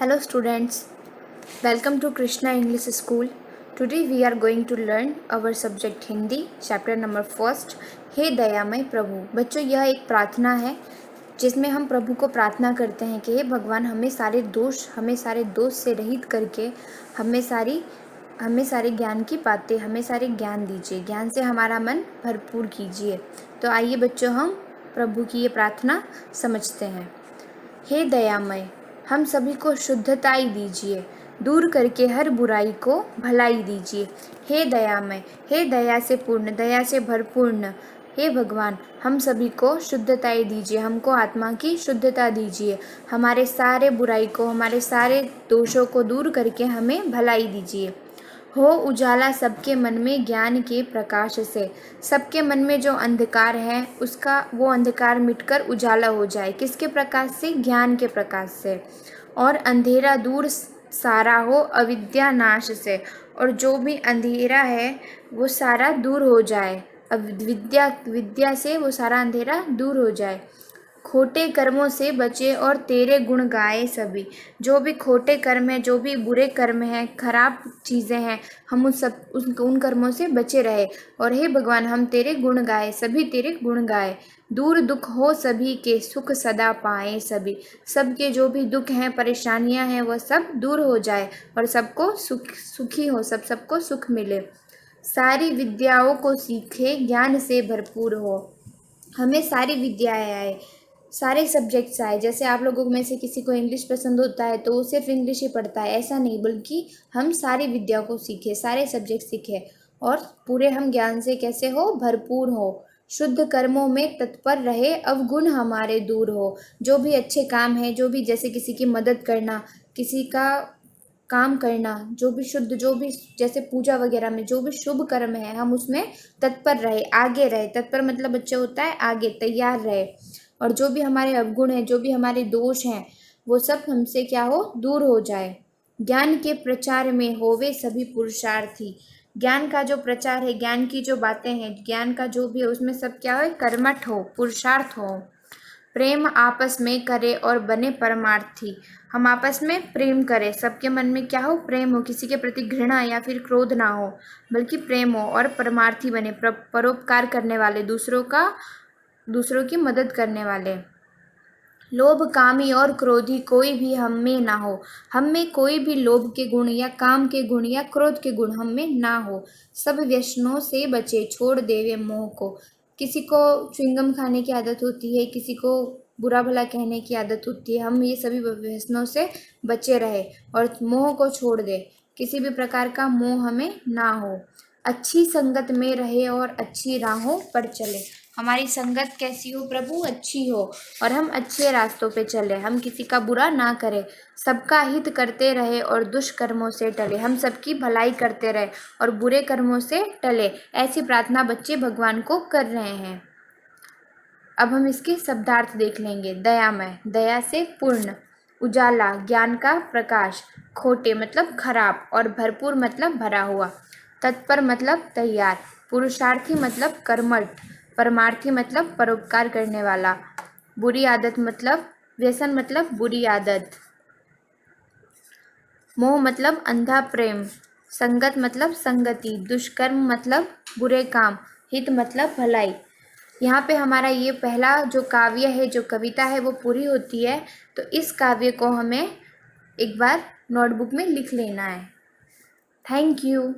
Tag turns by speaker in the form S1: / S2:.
S1: Hello students, welcome to Krishna English School. Today we are going to learn our subject Hindi, chapter number 1. हे दयामय प्रभु। बच्चों, यह एक प्रार्थना है जिसमें हम प्रभु को प्रार्थना करते हैं कि हे भगवान, हमें सारे दोष से रहित करके हमें सारे ज्ञान की बातें, हमें सारे ज्ञान दीजिए, ज्ञान से हमारा मन भरपूर कीजिए। तो आइए बच्चों, हम प्रभु की ये प्रार्थना समझते हैं। हे दयामय, हम सभी को शुद्धताई दीजिए, दूर करके हर बुराई को भलाई दीजिए। हे दयामय, हे दया से पूर्ण, दया से भरपूर्ण हे भगवान, हम सभी को शुद्धताई दीजिए, हमको आत्मा की शुद्धता दीजिए, हमारे सारे बुराई को, हमारे सारे दोषों को दूर करके हमें भलाई दीजिए। हो उजाला सबके मन में ज्ञान के प्रकाश से, सबके मन में जो अंधकार है वो अंधकार मिटकर उजाला हो जाए। किसके प्रकाश से? ज्ञान के प्रकाश से। और अंधेरा दूर सारा हो अविद्या नाश से, और जो भी अंधेरा है वो सारा दूर हो जाए, विद्या से वो सारा अंधेरा दूर हो जाए। खोटे कर्मों से बचे और तेरे गुण गाए सभी, जो भी खोटे कर्म है, जो भी बुरे कर्म हैं, खराब चीज़ें हैं, हम उन कर्मों से बचे रहे। और हे भगवान, हम तेरे गुण गाए, सभी तेरे गुण गाए। दूर दुख हो सभी के, सुख सदा पाए सभी, सबके जो भी दुख हैं, परेशानियां हैं, वह सब दूर हो जाए और सबको सुखी हो, सबको सुख मिले। सारी विद्याओं को सीखे, ज्ञान से भरपूर हो। हमें सारी विद्याएं आए, सारे सब्जेक्ट्स आए। जैसे आप लोगों में से किसी को इंग्लिश पसंद होता है तो वो सिर्फ इंग्लिश ही पढ़ता है, ऐसा नहीं, बल्कि हम सारी विद्या को सीखे, सारे सब्जेक्ट सीखे और पूरे हम ज्ञान से कैसे हो? भरपूर हो। शुद्ध कर्मों में तत्पर रहे, अवगुण हमारे दूर हो। जो भी अच्छे काम है, जो भी जैसे किसी की मदद करना, किसी का काम करना, जो भी शुद्ध, जो भी जैसे पूजा वगैरह में जो भी शुभ कर्म है, हम उसमें तत्पर रहे, आगे रहे। तत्पर मतलब बच्चा होता है आगे, तैयार रहे। और जो भी हमारे अवगुण हैं, जो भी हमारे दोष हैं, वो सब हमसे क्या हो? दूर हो जाए। ज्ञान के प्रचार में होवे सभी पुरुषार्थी, ज्ञान का जो प्रचार है, ज्ञान की जो बातें हैं, ज्ञान का जो भी है, उसमें सब क्या हो? कर्मठ हो, पुरुषार्थ हो। प्रेम आपस में करे और बने परमार्थी, हम आपस में प्रेम करें, सबके मन में क्या हो? प्रेम हो, किसी के प्रति घृणा या फिर क्रोध ना हो, बल्कि प्रेम हो। और परमार्थी बने, परोपकार करने वाले, दूसरों की मदद करने वाले। लोभ कामी और क्रोधी कोई भी हम में ना हो, हम में कोई भी लोभ के गुण या काम के गुण या क्रोध के गुण हम में ना हो। सब व्यसनों से बचे, छोड़ देवे मोह को। किसी को च्युइंगम खाने की आदत होती है, किसी को बुरा भला कहने की आदत होती है, हम ये सभी व्यसनों से बचे रहे और मोह को छोड़ दे। किसी भी प्रकार का मोह हमें ना हो। अच्छी संगत में रहे और अच्छी राहों पर चले, हमारी संगत कैसी हो प्रभु? अच्छी हो, और हम अच्छे रास्तों पे चले, हम किसी का बुरा ना करें, सबका हित करते रहे और दुष्कर्मों से टले, हम सबकी भलाई करते रहे और बुरे कर्मों से टले। ऐसी प्रार्थना बच्चे भगवान को कर रहे हैं। अब हम इसके शब्दार्थ देख लेंगे। दयामय, दया से पूर्ण। उजाला, ज्ञान का प्रकाश। खोटे मतलब खराब, और भरपूर मतलब भरा हुआ। तत्पर मतलब तैयार। पुरुषार्थी मतलब कर्मठ। परमार्थी मतलब परोपकार करने वाला। बुरी आदत मतलब व्यसन मतलब बुरी आदत। मोह मतलब अंधा प्रेम। संगत मतलब संगति। दुष्कर्म मतलब बुरे काम। हित मतलब भलाई। यहाँ पे हमारा ये पहला जो काव्य है, जो कविता है, वो पूरी होती है। तो इस काव्य को हमें एक बार नोटबुक में लिख लेना है। Thank you.